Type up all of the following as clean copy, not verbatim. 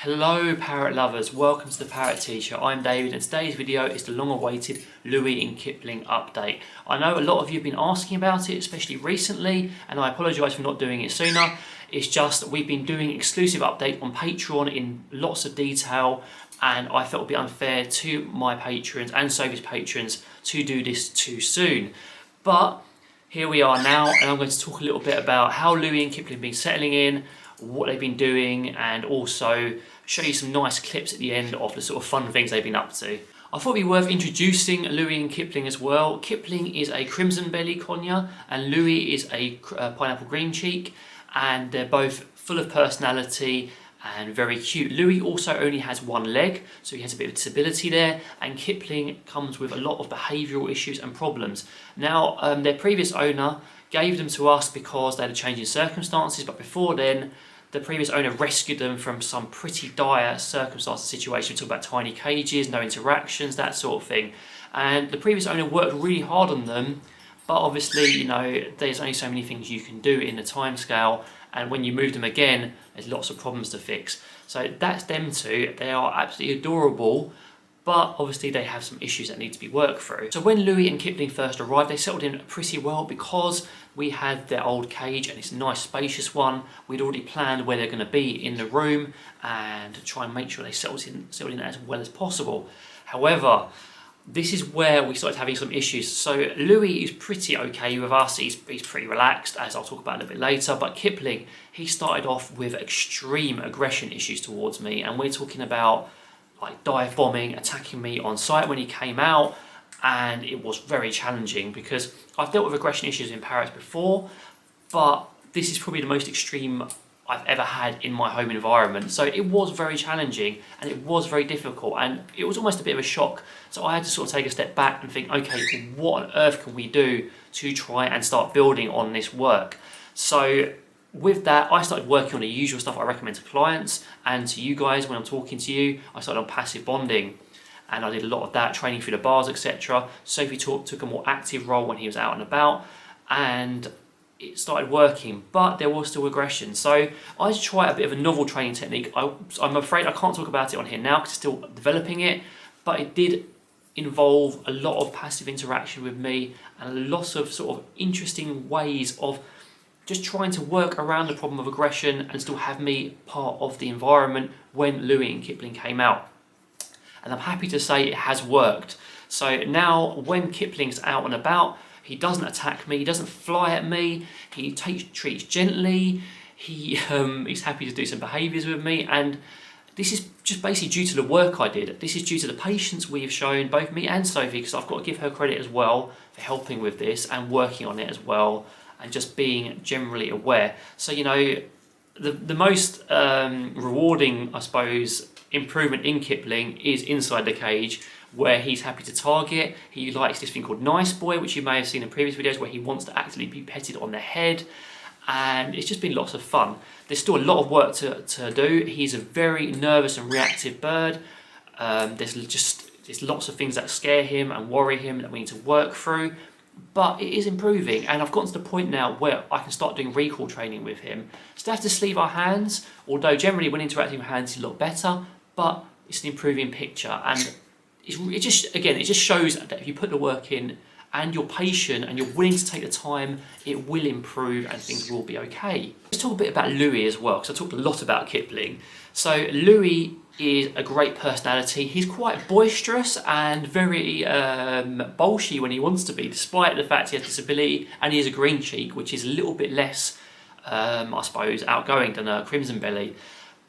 Hello parrot lovers, welcome to the Parrot Teacher. I'm David and today's video is the long awaited Louis and Kipling update. I know a lot of you have been asking about it, especially recently, and I apologise for not doing it sooner. It's just we've been doing exclusive update on Patreon in lots of detail, and I felt it would be unfair to my patrons and Sophie's patrons to do this too soon. But here we are now, and I'm going to talk a little bit about how Louis and Kipling have been settling in, what they've been doing, and also show you some nice clips at the end of the sort of fun things they've been up to. I thought it'd be worth introducing Louis and Kipling as well. Kipling is a crimson bellied conure and Louis is a pineapple green cheek, and they're both full of personality and very cute. Louis also only has one leg, so he has a bit of disability there, and Kipling comes with a lot of behavioural issues and problems. Now, their previous owner gave them to us because they had a change in circumstances, but before then, the previous owner rescued them from some pretty dire circumstances, situation. We talk about tiny cages, no interactions, that sort of thing. And the previous owner worked really hard on them, but obviously, you know, there's only so many things you can do in the time scale, and when you move them again, there's lots of problems to fix. So that's them two. They are absolutely adorable, but obviously they have some issues that need to be worked through. So when Louis and Kipling first arrived, they settled in pretty well because we had their old cage and it's a nice spacious one. We'd already planned where they're going to be in the room and try and make sure they settled in as well as possible. However, this is where we started having some issues. So Louis is pretty okay with us, he's pretty relaxed, as I'll talk about a little bit later, but Kipling, he started off with extreme aggression issues towards me, and we're talking about like dive bombing, attacking me on sight when he came out, and it was very challenging because I've dealt with aggression issues in parrots before, but this is probably the most extreme I've ever had in my home environment. So it was very challenging and it was very difficult, and it was almost a bit of a shock. So I had to sort of take a step back and think, okay, what on earth can we do to try and start building on this work? So with that, I started working on the usual stuff I recommend to clients and to you guys when I'm talking to you. I started on passive bonding, and I did a lot of that, training through the bars, etc. Sophie took a more active role when he was out and about, and it started working, but there was still aggression. So I tried a bit of a novel training technique. I'm afraid I can't talk about it on here now because it's still developing it, but it did involve a lot of passive interaction with me and a lot of sort of interesting ways of just trying to work around the problem of aggression and still have me part of the environment when Louis and Kipling came out. And I'm happy to say it has worked. So now when Kipling's out and about, he doesn't attack me, he doesn't fly at me, he treats gently, he's happy to do some behaviours with me, and this is just basically due to the work I did. This is due to the patience we've shown, both me and Sophie, because I've got to give her credit as well for helping with this and working on it as well, and just being generally aware. So, you know, the most rewarding, I suppose, improvement in Kipling is inside the cage, where he's happy to target. He likes this thing called Nice Boy, which you may have seen in previous videos, where he wants to actively be petted on the head, and it's just been lots of fun. There's still a lot of work to do. He's a very nervous and reactive bird. There's lots of things that scare him and worry him that we need to work through, but it is improving, and I've gotten to the point now where I can start doing recall training with him. Still have to sleeve our hands, although generally when interacting with hands he's a lot better, but it's an improving picture, and it just shows that if you put the work in and you're patient and you're willing to take the time, it will improve and things will be okay. Let's talk a bit about Louis as well, because I talked a lot about Kipling. So Louis is a great personality. He's quite boisterous and very bolshy when he wants to be, despite the fact he has disability, and he is a green cheek, which is a little bit less, I suppose, outgoing than a crimson belly.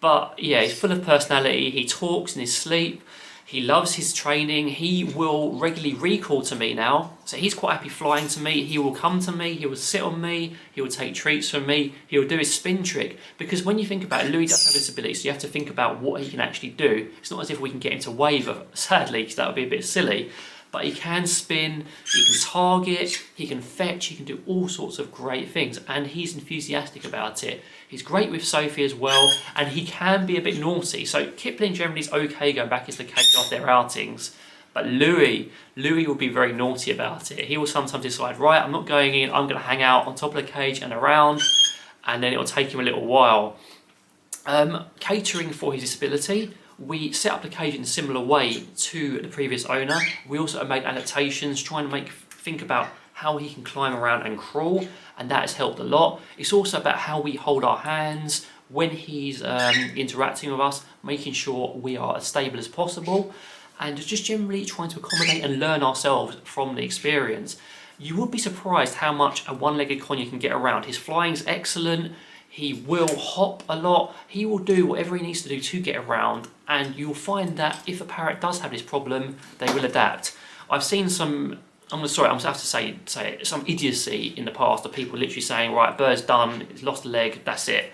But yeah, he's full of personality. He talks in his sleep. He loves his training. He will regularly recall to me now. So he's quite happy flying to me. He will come to me. He will sit on me. He will take treats from me. He will do his spin trick. Because when you think about it, Louis does have disabilities, so you have to think about what he can actually do. It's not as if we can get him to wave, sadly, because that would be a bit silly. But he can spin, he can target, he can fetch, he can do all sorts of great things, and he's enthusiastic about it. He's great with Sophie as well, and he can be a bit naughty. So Kipling generally is okay going back into the cage after their outings, but Louis will be very naughty about it. He will sometimes decide, right, I'm not going in, I'm going to hang out on top of the cage and around, and then it will take him a little while. Catering for his disability, we set up the cage in a similar way to the previous owner. We also made adaptations, trying to think about how he can climb around and crawl, and that has helped a lot. It's also about how we hold our hands when he's interacting with us, making sure we are as stable as possible, and just generally trying to accommodate and learn ourselves from the experience. You would be surprised how much a one-legged conure can get around. His flying's excellent. He will hop a lot. He will do whatever he needs to do to get around, and you'll find that if a parrot does have this problem, they will adapt. I've seen some, I'm going to have to say it, some idiocy in the past of people literally saying, right, bird's done, he's lost a leg, that's it.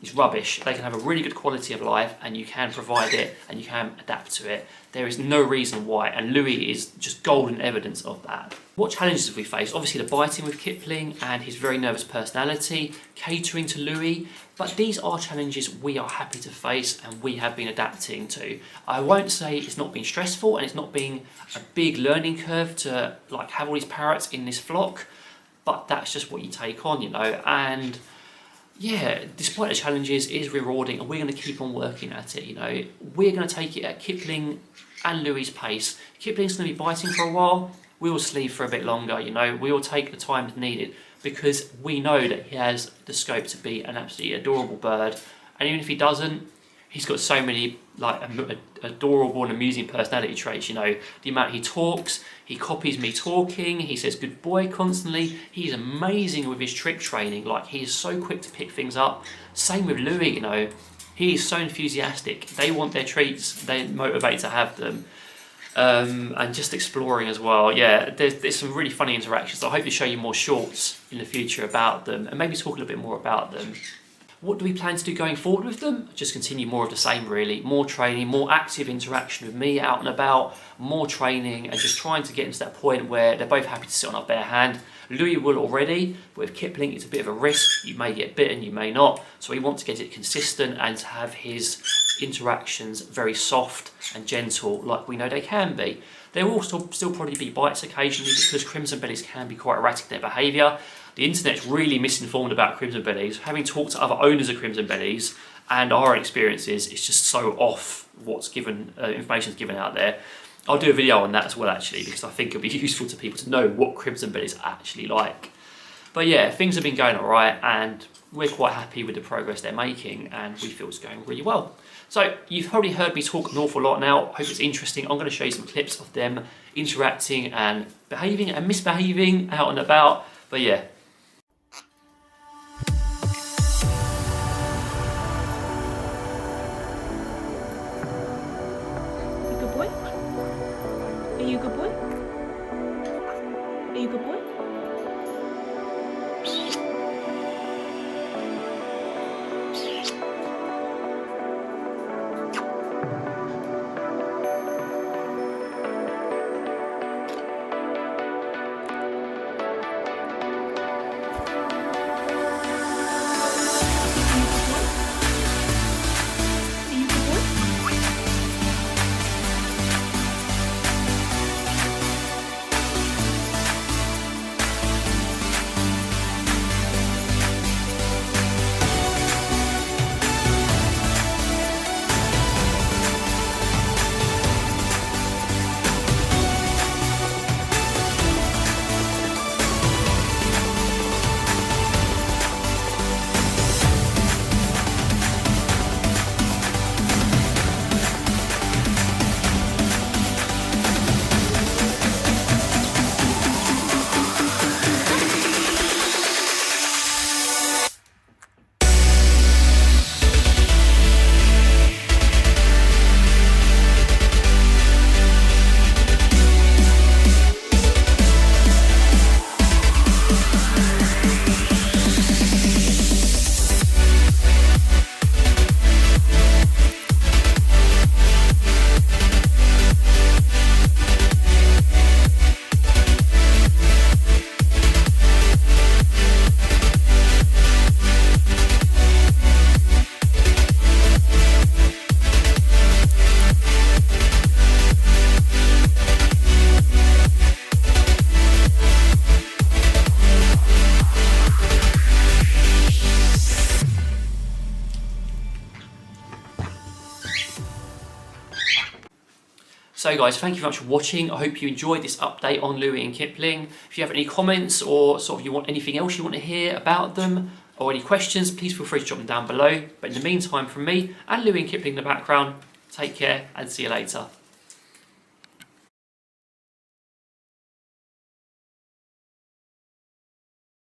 It's rubbish. They can have a really good quality of life, and you can provide it and you can adapt to it. There is no reason why, and Louis is just golden evidence of that. What challenges have we faced? Obviously the biting with Kipling and his very nervous personality, catering to Louis, but these are challenges we are happy to face and we have been adapting to. I won't say it's not been stressful and it's not been a big learning curve to like have all these parrots in this flock, but that's just what you take on, you know, and yeah, despite the challenges, it is rewarding, and we're going to keep on working at it. You know, we're going to take it at Kipling and Louis' pace. Kipling's going to be biting for a while. We will sleep for a bit longer. You know, we will take the time needed because we know that he has the scope to be an absolutely adorable bird. And even if he doesn't, he's got so many like adorable and amusing personality traits. You know, the amount he talks, he copies me talking, he says good boy constantly. He's amazing with his trick training. Like, he is so quick to pick things up. Same with Louis, you know, he is so enthusiastic. They want their treats, they're motivated to have them. And just exploring as well. Yeah, there's some really funny interactions. I hope to show you more shorts in the future about them and maybe talk a little bit more about them. What do we plan to do going forward with them? Just continue more of the same really. More training, more active interaction with me out and about, more training, and just trying to get them to that point where they're both happy to sit on our bare hand. Louis will already, but with Kipling it's a bit of a risk. You may get bitten, you may not. So we want to get it consistent and to have his interactions very soft and gentle like we know they can be. There will still probably be bites occasionally because crimson bellies can be quite erratic in their behaviour. The internet's really misinformed about crimson bellies. Having talked to other owners of crimson bellies and our experiences, it's just so off what's given, information's given out there. I'll do a video on that as well actually, because I think it'll be useful to people to know what crimson bellies are actually like. But yeah, things have been going alright and we're quite happy with the progress they're making and we feel it's going really well. So you've probably heard me talk an awful lot now. I hope it's interesting. I'm going to show you some clips of them interacting and behaving and misbehaving out and about. But yeah. You good boy? Are you a good boy? Are you a good boy? So guys, thank you very much for watching. I hope you enjoyed this update on Louis and Kipling. If you have any comments or sort of you want anything else you want to hear about them or any questions, please feel free to drop them down below. But in the meantime, from me and Louis and Kipling in the background, take care and see you later.